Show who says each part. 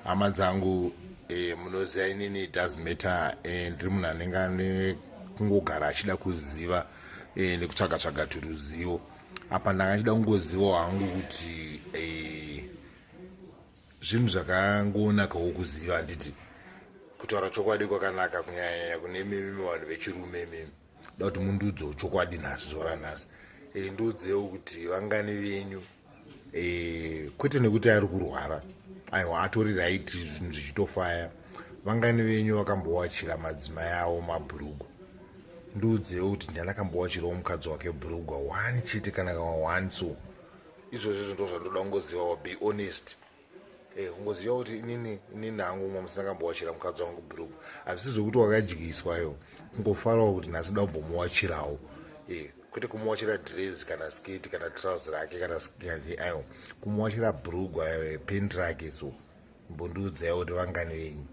Speaker 1: hama dzangu munoziva inini it does matter. Ndiri munhu anenge ane kungogara achida kuziva nekutsvaga turuzivo. Apa ndanga achida kungozivawo hangu kuti zvinhu zvakangonakawo kuziva. Handiti kutaura chokwadi kwakanaka kunyanya kune mimi vanhu vechirume. Mimi da kuti mundudzewo chokwadi nhasi zuva ranhasi. Ndiudzewo kuti vangani venyu kwete nekuti ari kurwara, aiwa atori right, zvinhu zvichitofaya. Vangani venyu vakambowachira madzimai avo mabhurugwa. Ndiudzewo kuti ndandakambowachirawo mukadzi wake bhurugwa 1 chete kana 1. So izvozvo ndo zvandoda kungozivawo. Be honest. Kungoziva kuti inini hangu mwa musindakambowachira mukadzi wangu bhurugwa. Hazvisi zvokuti wakadyiswayo, kungofarawo kuti nhasi da kumbomuwachirawo. Kwete kumuwachira dress kana skate kana trouser rake kana aiwa kumuwachira bhurugwa pendi rake. So mbondiudzaiwo kuti vangani venyu.